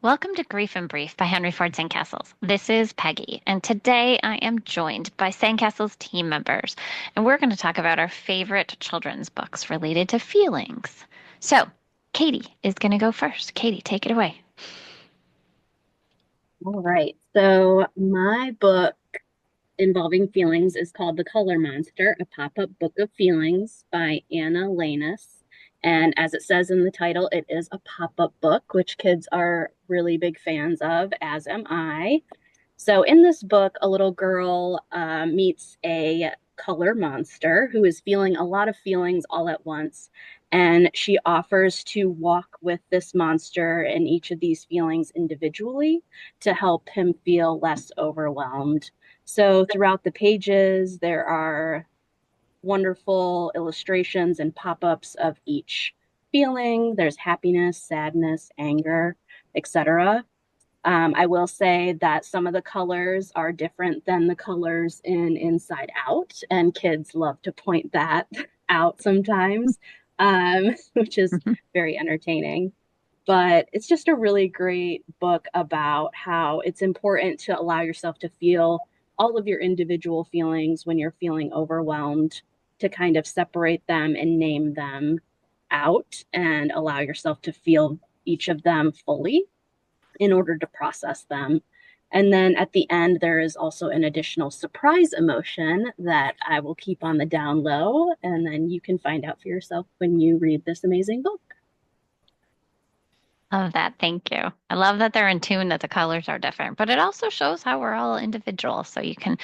Welcome to Grief and Brief by Henry Ford SandCastles. This is Peggy, and today I am joined by SandCastles team members, and we're going to talk about our favorite children's books related to feelings. So, Katie is going to go first. Katie, take it away. All right. So my book involving feelings is called The Color Monster, a pop-up book of feelings by Anna Llenas. And as it says in the title, it is a pop-up book, which kids are really big fans of, as am I. So in this book, a little girl meets a color monster who is feeling a lot of feelings all at once. And she offers to walk with this monster and each of these feelings individually to help him feel less overwhelmed. So throughout the pages, there are wonderful illustrations and pop-ups of each feeling. There's happiness, sadness, anger, etc. I will say that some of the colors are different than the colors in Inside Out, and kids love to point that out sometimes, which is Mhm. very entertaining. But it's just a really great book about how it's important to allow yourself to feel all of your individual feelings when you're feeling overwhelmed, to kind of separate them and name them out and allow yourself to feel each of them fully in order to process them. And then at the end, there is also an additional surprise emotion that I will keep on the down low. And then you can find out for yourself when you read this amazing book. Love that. Thank you. I love that they're in tune, that the colors are different, but it also shows how we're all individuals, so you can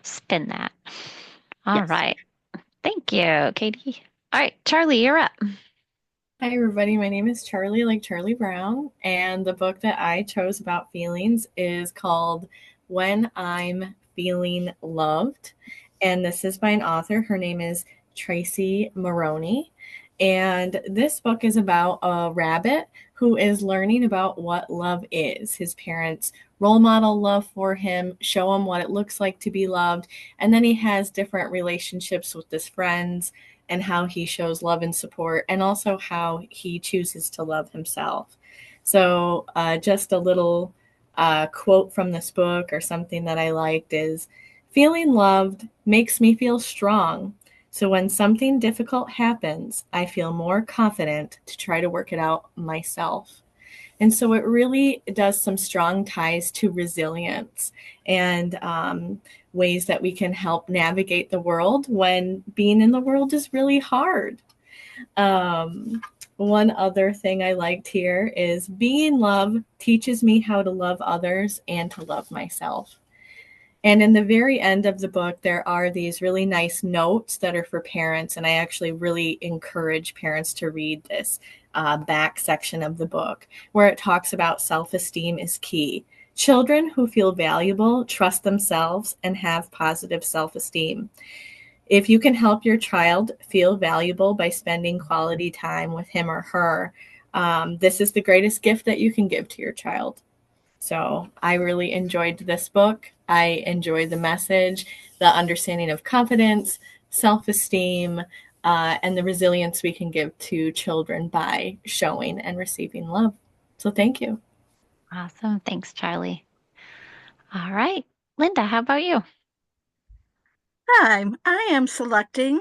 spin that. All Yes. right. Thank you, Katie. All right, Charlie, you're up. Hi, everybody. My name is Charlie, like Charlie Brown, and the book that I chose about feelings is called When I'm Feeling Loved. And this is by an author. Her name is Tracey Maroney. And this book is about a rabbit who is learning about what love is. His parents role model love for him, show him what it looks like to be loved, and then he has different relationships with his friends and how he shows love and support, and also how he chooses to love himself. So, just a little quote from this book or something that I liked is feeling loved makes me feel strong. So, when something difficult happens, I feel more confident to try to work it out myself. And so it really does some strong ties to resilience and ways that we can help navigate the world when being in the world is really hard. Um, One other thing I liked here is being love teaches me how to love others and to love myself. And in the very end of the book, there are these really nice notes that are for parents. And I actually really encourage parents to read this back section of the book where it talks about self esteem is key. Children who feel valuable trust themselves and have positive self esteem. If you can help your child feel valuable by spending quality time with him or her, this is the greatest gift that you can give to your child. So I really enjoyed this book. I enjoyed the message, the understanding of confidence, self esteem, and the resilience we can give to children by showing and receiving love. So thank you. Awesome. Thanks, Charlie. All right. Linda, how about you? Hi, I am selecting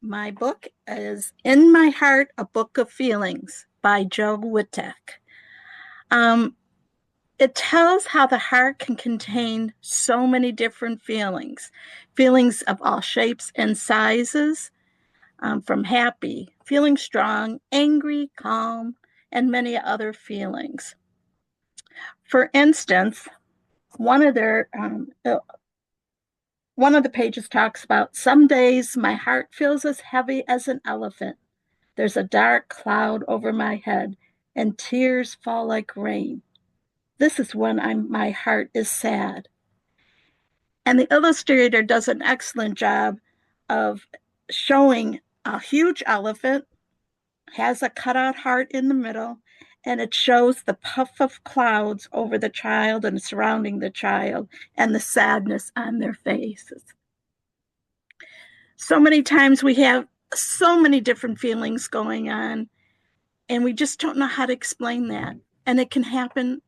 my book as In My Heart, A Book of Feelings by Joe Witek. Um, it tells how the heart can contain so many different feelings, feelings of all shapes and sizes, from happy, feeling strong, angry, calm, and many other feelings. For instance, one of their one of the pages talks about some days my heart feels as heavy as an elephant. There's a dark cloud over my head, and tears fall like rain. This is when my heart is sad. And the illustrator does an excellent job of showing a huge elephant, has a cutout heart in the middle, and it shows the puff of clouds over the child and surrounding the child and the sadness on their faces. So many times we have so many different feelings going on, and we just don't know how to explain that. And it can happen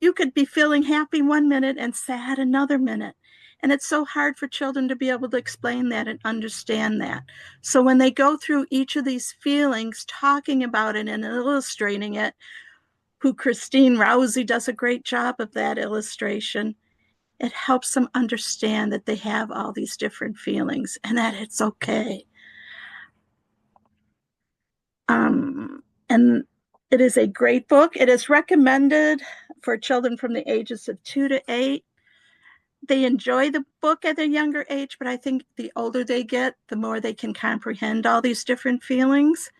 you could be feeling happy one minute and sad another minute. And it's so hard for children to be able to explain that and understand that. So when they go through each of these feelings, talking about it and illustrating it, who Christine Rousey does a great job of that illustration, it helps them understand that they have all these different feelings and that it's okay. And it is a great book. It is recommended for children from the ages of 2 to 8. They enjoy the book at a younger age, but I think the older they get, the more they can comprehend all these different feelings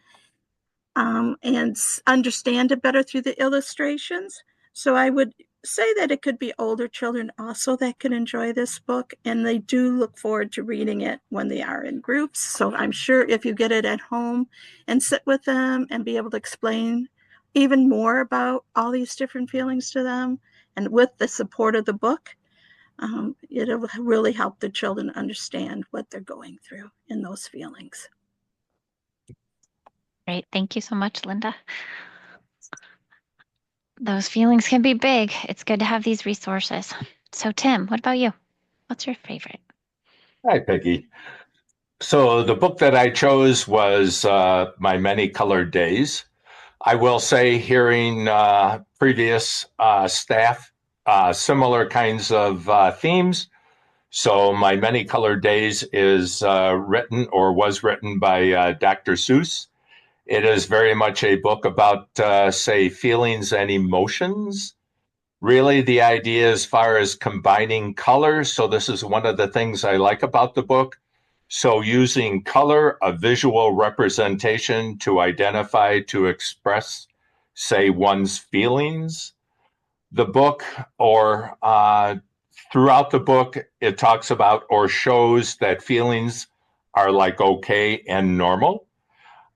and understand it better through the illustrations. So I would say that it could be older children also that can enjoy this book, and they do look forward to reading it when they are in groups. So I'm sure if you get it at home and sit with them and be able to explain even more about all these different feelings to them, and with the support of the book, it'll really help the children understand what they're going through in those feelings. Great. Thank you so much, Linda. Those feelings can be big. It's good to have these resources. So, Tim, what about you? What's your favorite? Hi, Peggy. So the book that I chose was My Many Colored Days. I will say, hearing previous staff, similar kinds of themes. So My Many Colored Days is written or was written by Dr. Seuss. It is very much a book about, say, feelings and emotions. Really, the idea as far as combining colors. So this is one of the things I like about the book. So using color, a visual representation to identify, to express, say, one's feelings. The book, or throughout the book, it talks about or shows that feelings are like okay and normal.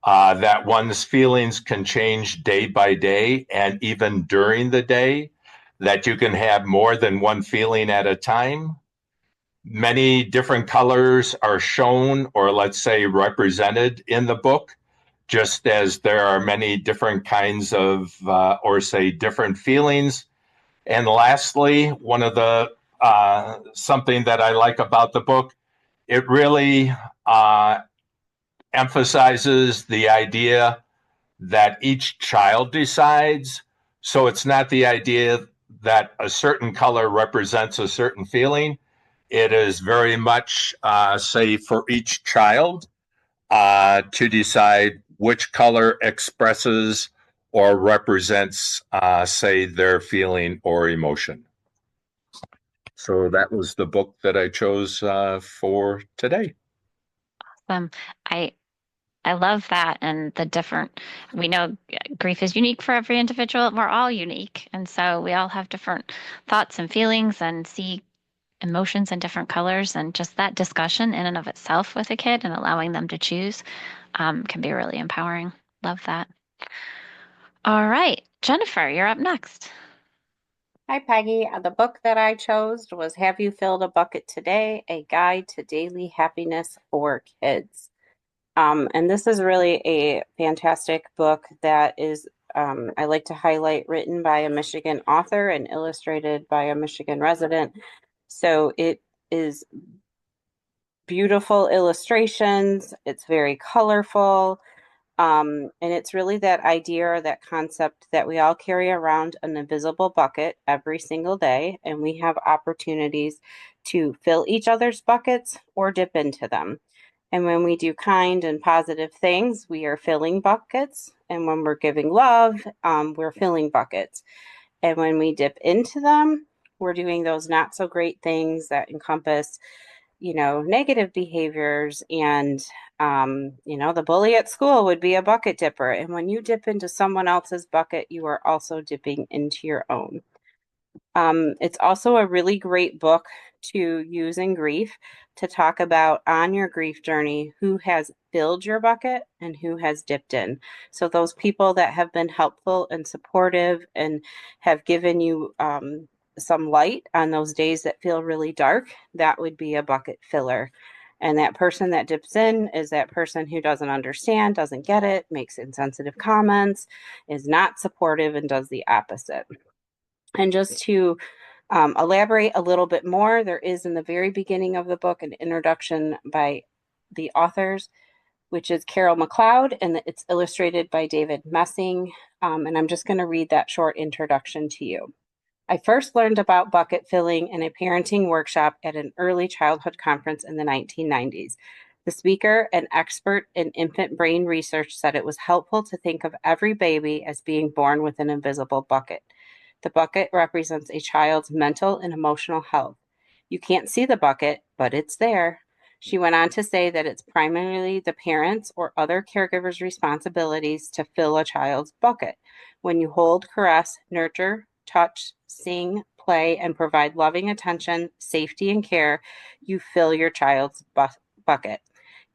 That one's feelings can change day by day and even during the day, that you can have more than one feeling at a time. Many different colors are shown, or let's say represented in the book, just as there are many different kinds of, or say, different feelings. And lastly, one of the something that I like about the book, it really emphasizes the idea that each child decides. So it's not the idea that a certain color represents a certain feeling. It is very much, say, for each child to decide which color expresses or represents, say, their feeling or emotion. So that was the book that I chose for today. Um, I I love that and the different, we know grief is unique for every individual. We're all unique. And so we all have different thoughts and feelings and see emotions in different colors. And just that discussion in and of itself with a kid and allowing them to choose can be really empowering. Love that. All right, Jennifer, you're up next. Hi, Peggy. The book that I chose was Have You Filled a Bucket Today? A Guide to Daily Happiness for Kids. And this is really a fantastic book that is, I like to highlight, written by a Michigan author and illustrated by a Michigan resident. So it is beautiful illustrations. It's very colorful. And it's really that idea or that concept that we all carry around an invisible bucket every single day, and we have opportunities to fill each other's buckets or dip into them. And when we do kind and positive things, we are filling buckets. And when we're giving love, we're filling buckets. And when we dip into them, we're doing those not so great things that encompass, negative behaviors. And, the bully at school would be a bucket dipper. And when you dip into someone else's bucket, you are also dipping into your own. It's also a really great book to use in grief to talk about on your grief journey who has filled your bucket and who has dipped in. So those people that have been helpful and supportive and have given you some light on those days that feel really dark, that would be a bucket filler. And that person that dips in is that person who doesn't understand, doesn't get it, makes insensitive comments, is not supportive, and does the opposite. And just to elaborate a little bit more, there is in the very beginning of the book an introduction by the authors, which is Carol McLeod, and it's illustrated by David Messing. And I'm just going to read that short introduction to you. I first learned about bucket filling in a parenting workshop at an early childhood conference in the 1990s. The speaker, an expert in infant brain research, said it was helpful to think of every baby as being born with an invisible bucket. The bucket represents a child's mental and emotional health. You can't see the bucket, but it's there. She went on to say that it's primarily the parents' or other caregivers' responsibilities to fill a child's bucket. When you hold, caress, nurture, touch, sing, play, and provide loving attention, safety, and care, you fill your child's bucket.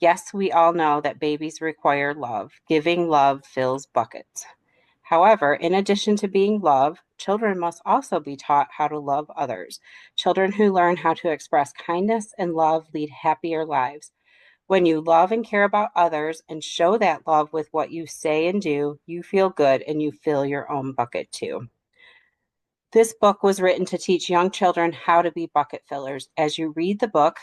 Yes, we all know that babies require love. Giving love fills buckets. However, in addition to being loved, children must also be taught how to love others. Children who learn how to express kindness and love lead happier lives. When you love and care about others and show that love with what you say and do, you feel good and you fill your own bucket too. This book was written to teach young children how to be bucket fillers. As you read the book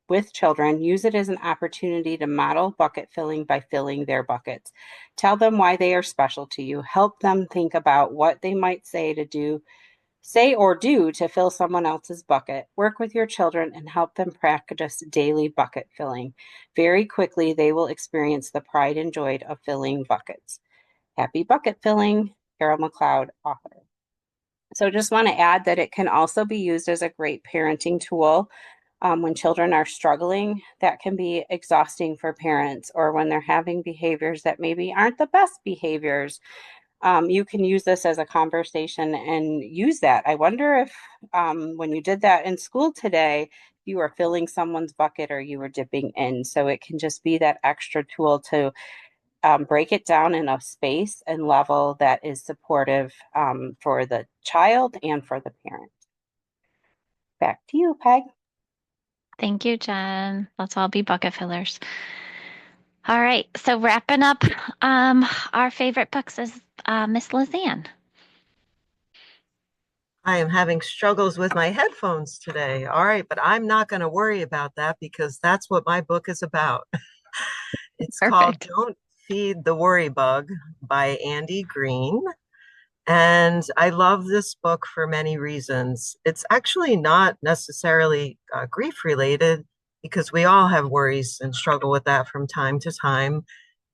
with children, use it as an opportunity to model bucket filling by filling their buckets. Tell them why they are special to you. Help them think about what they might say or do to fill someone else's bucket. Work with your children and help them practice daily bucket filling. Very quickly, they will experience the pride and joy of filling buckets. Happy bucket filling, Carol McLeod, author. So just want to add that it can also be used as a great parenting tool when children are struggling. That can be exhausting for parents, or when they're having behaviors that maybe aren't the best behaviors. You can use this as a conversation and use that. I wonder if when you did that in school today, you were filling someone's bucket or you were dipping in. So it can just be that extra tool to break it down in a space and level that is supportive for the child and for the parent. Back to you, Peg. Thank you, Jen. Let's all be bucket fillers. All right, so wrapping up our favorite books is Miss Lizanne. I am having struggles with my headphones today. All right, but I'm not going to worry about that because that's what my book is about. It's called Perfect. Don't Feed the Worry Bug by Andi Green. And I love this book for many reasons. It's actually not necessarily grief related because we all have worries and struggle with that from time to time.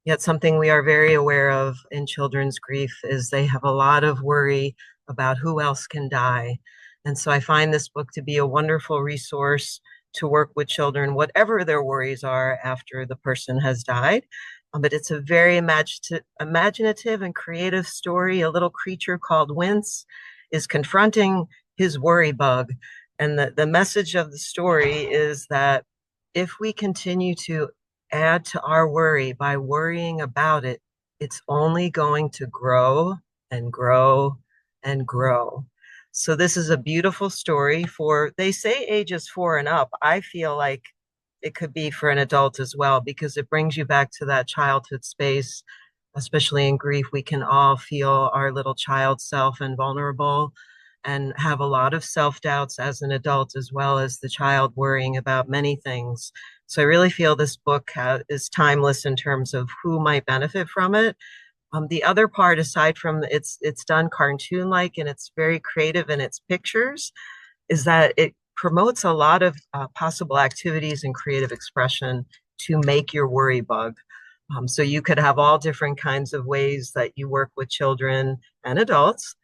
Yet something we are very aware of in children's grief is they have a lot of worry about who else can die. And so I find this book to be a wonderful resource to work with children, whatever their worries are after the person has died. But it's a very imaginative and creative story. A little creature called Wince is confronting his worry bug. And the message of the story is that if we continue to add to our worry by worrying about it, it's only going to grow and grow and grow. So this is a beautiful story for, they say ages 4 and up. I feel like it could be for an adult as well, because it brings you back to that childhood space, especially in grief. We can all feel our little child self and vulnerable and have a lot of self-doubts as an adult, as well as the child worrying about many things. So I really feel this book is timeless in terms of who might benefit from it. The other part, aside from it's done cartoon-like and it's very creative in its pictures, is that it promotes a lot of possible activities and creative expression to make your worry bug. So you could have all different kinds of ways that you work with children and adults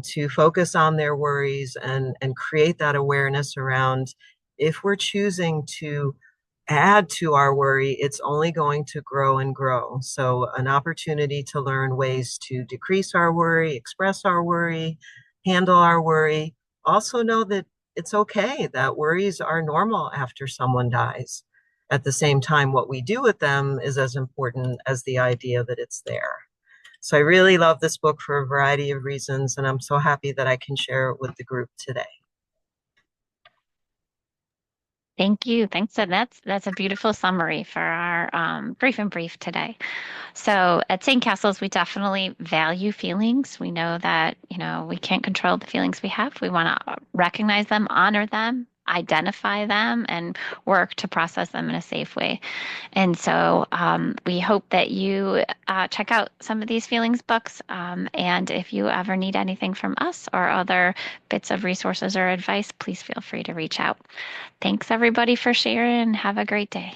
to focus on their worries and create that awareness around, if we're choosing to add to our worry, it's only going to grow and grow. So an opportunity to learn ways to decrease our worry, express our worry, handle our worry. Also know that it's okay that worries are normal after someone dies. At the same time, what we do with them is as important as the idea that it's there. So I really love this book for a variety of reasons, and I'm so happy that I can share it with the group today. Thank you. Thanks. And that's a beautiful summary for our brief and brief today. So at Sandcastles, we definitely value feelings. We know that, we can't control the feelings we have. We want to recognize them, honor them, identify them, and work to process them in a safe way. And so we hope that you check out some of these feelings books. And if you ever need anything from us or other bits of resources or advice, please feel free to reach out. Thanks everybody for sharing. Have a great day.